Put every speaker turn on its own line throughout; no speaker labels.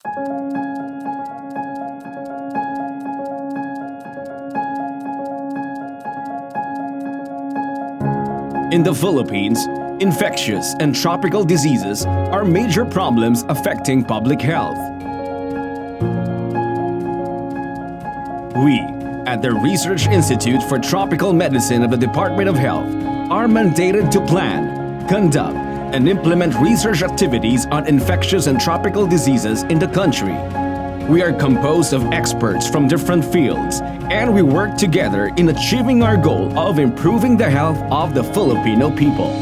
In the Philippines, infectious and tropical diseases are major problems affecting public health. We, at the Research Institute for Tropical Medicine of the Department of Health, are mandated to plan, conduct, and implement research activities on infectious and tropical diseases in the country. We are composed of experts from different fields, and we work together in achieving our goal of improving the health of the Filipino people.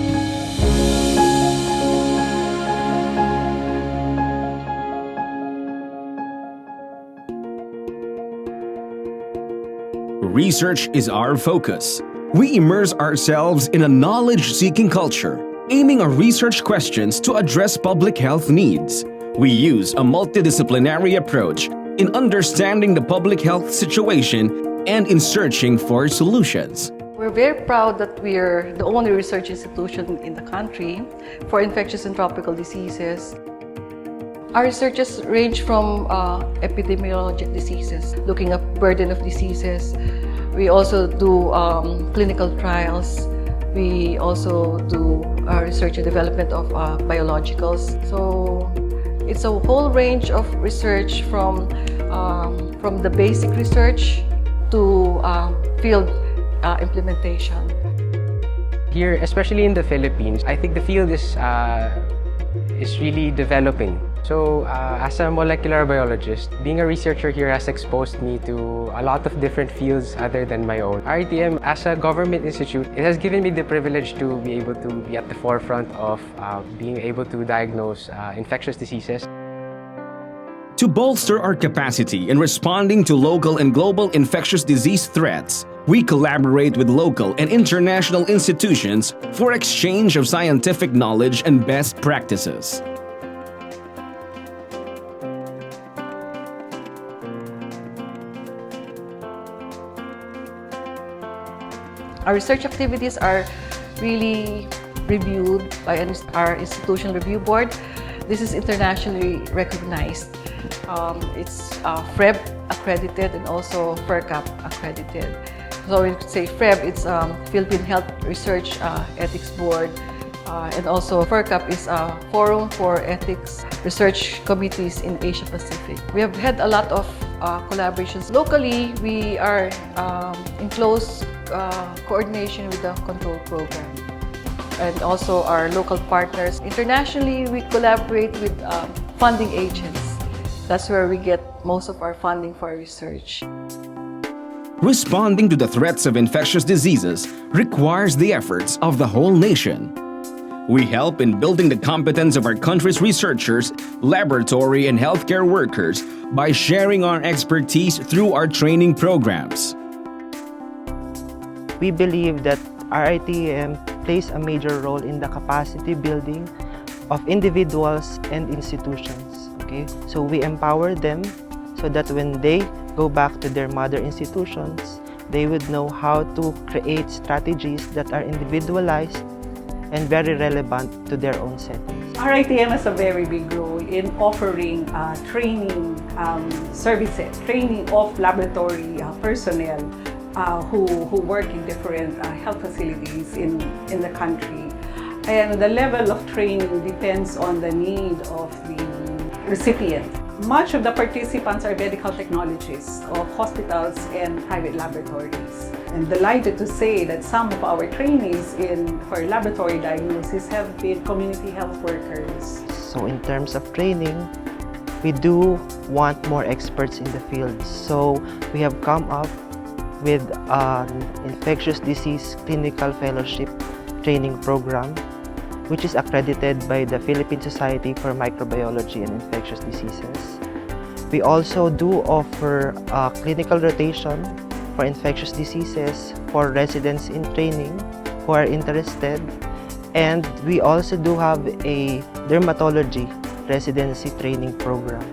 Research is our focus. We immerse ourselves in a knowledge-seeking culture, aiming at research questions to address public health needs. We use a multidisciplinary approach in understanding the public health situation and in searching for solutions.
We're very proud that we're the only research institution in the country for infectious and tropical diseases. Our researches range from epidemiologic diseases, looking at burden of diseases. We also do clinical trials. We also do research and development of biologicals. So it's a whole range of research from the basic research to field implementation.
Here, especially in the Philippines, I think the field is really developing. So, as a molecular biologist, being a researcher here has exposed me to a lot of different fields other than my own. RITM, as a government institute, it has given me the privilege to be able to be at the forefront of being able to diagnose infectious diseases.
To bolster our capacity in responding to local and global infectious disease threats, we collaborate with local and international institutions for exchange of scientific knowledge and best practices.
Our research activities are really reviewed by our institutional review board. This is internationally recognized. It's FREB accredited and also FERCAP accredited. So we say FREB, it's Philippine Health Research Ethics Board, and also FERCAP is a forum for ethics research committees in Asia Pacific. We have had a lot of collaborations. Locally, we are in close coordination with the control program and also our local partners. Internationally, we collaborate with funding agents. That's where we get most of our funding for our research.
Responding to the threats of infectious diseases requires the efforts of the whole nation. We help in building the competence of our country's researchers, laboratory and healthcare workers by sharing our expertise through our training programs.
We believe that RITM plays a major role in the capacity building of individuals and institutions. Okay? So we empower them so that when they go back to their mother institutions, they would know how to create strategies that are individualized and very relevant to their own settings.
RITM has a very big role in offering training services, training of laboratory personnel who work in different health facilities in the country. And the level of training depends on the need of the recipient. Much of the participants are medical technologists of hospitals and private laboratories. I'm delighted to say that some of our trainees for laboratory diagnosis have been community health workers.
So in terms of training, we do want more experts in the field. So we have come up with an infectious disease clinical fellowship training program, which is accredited by the Philippine Society for Microbiology and Infectious Diseases. We also do offer clinical rotation for infectious diseases for residents in training who are interested. And we also do have a dermatology residency training program.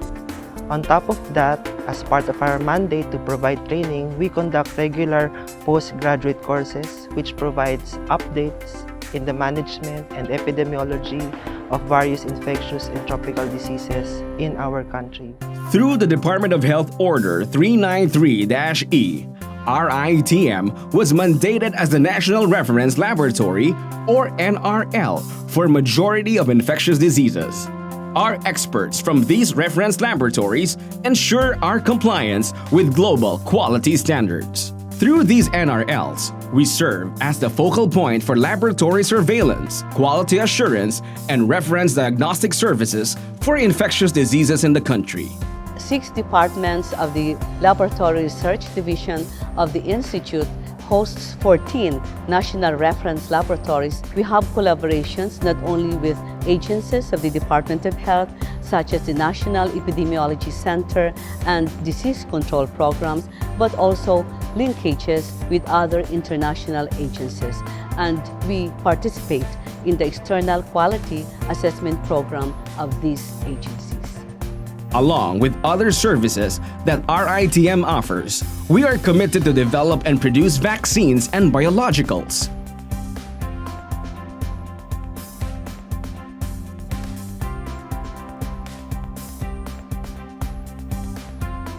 On top of that, as part of our mandate to provide training, we conduct regular postgraduate courses which provides updates in the management and epidemiology of various infectious and tropical diseases in our country.
Through the Department of Health Order 393-E, RITM was mandated as the National Reference Laboratory, or NRL, for majority of infectious diseases. Our experts from these reference laboratories ensure our compliance with global quality standards. Through these NRLs, we serve as the focal point for laboratory surveillance, quality assurance, and reference diagnostic services for infectious diseases in the country.
6 departments of the Laboratory Research Division of the Institute hosts 14 national reference laboratories. We have collaborations not only with agencies of the Department of Health, such as the National Epidemiology Center and disease control programs, but also linkages with other international agencies. And we participate in the external quality assessment program of these agencies.
Along with other services that RITM offers, we are committed to develop and produce vaccines and biologicals.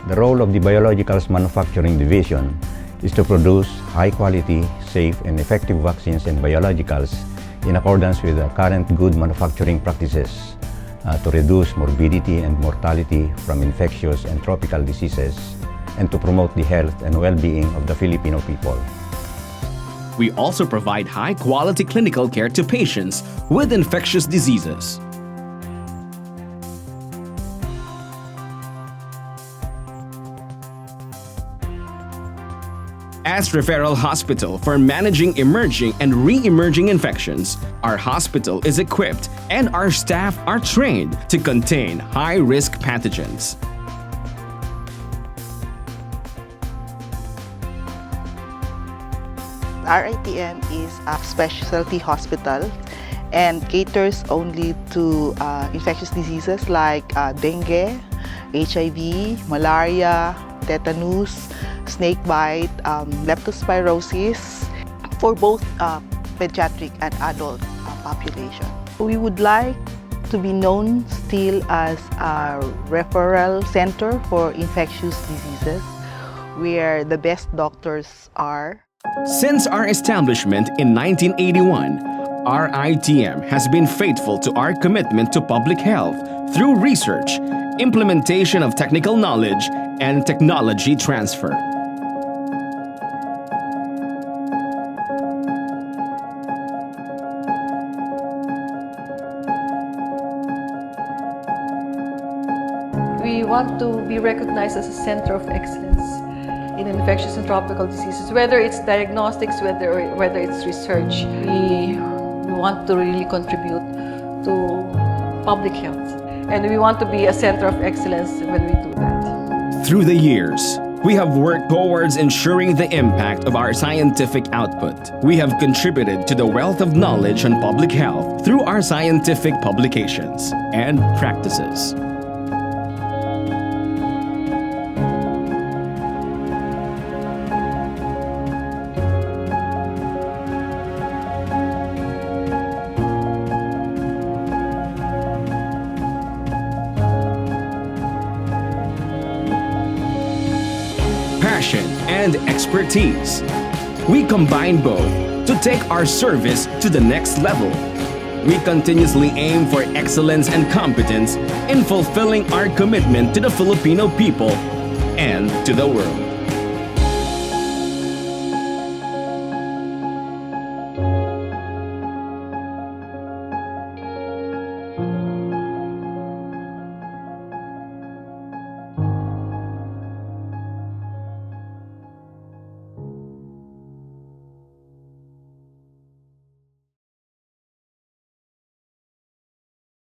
The role of the Biologicals Manufacturing Division is to produce high-quality, safe, and effective vaccines and biologicals in accordance with the current good manufacturing practices to reduce morbidity and mortality from infectious and tropical diseases and to promote the health and well-being of the Filipino people.
We also provide high-quality clinical care to patients with infectious diseases. As referral hospital for managing emerging and re-emerging infections, our hospital is equipped and our staff are trained to contain high-risk pathogens.
RITM is a specialty hospital and caters only to infectious diseases like dengue, HIV, malaria, tetanus, snake bite, leptospirosis for both pediatric and adult population. We would like to be known still as a referral center for infectious diseases where the best doctors are.
Since our establishment in 1981, RITM has been faithful to our commitment to public health through research, implementation of technical knowledge, and technology transfer.
We want to be recognized as a center of excellence in infectious and tropical diseases, whether it's diagnostics, whether it's research. We want to really contribute to public health, and we want to be a center of excellence when we do that.
Through the years, we have worked towards ensuring the impact of our scientific output. We have contributed to the wealth of knowledge on public health through our scientific publications and practices. Passion and expertise. We combine both to take our service to the next level. We continuously aim for excellence and competence in fulfilling our commitment to the Filipino people and to the world.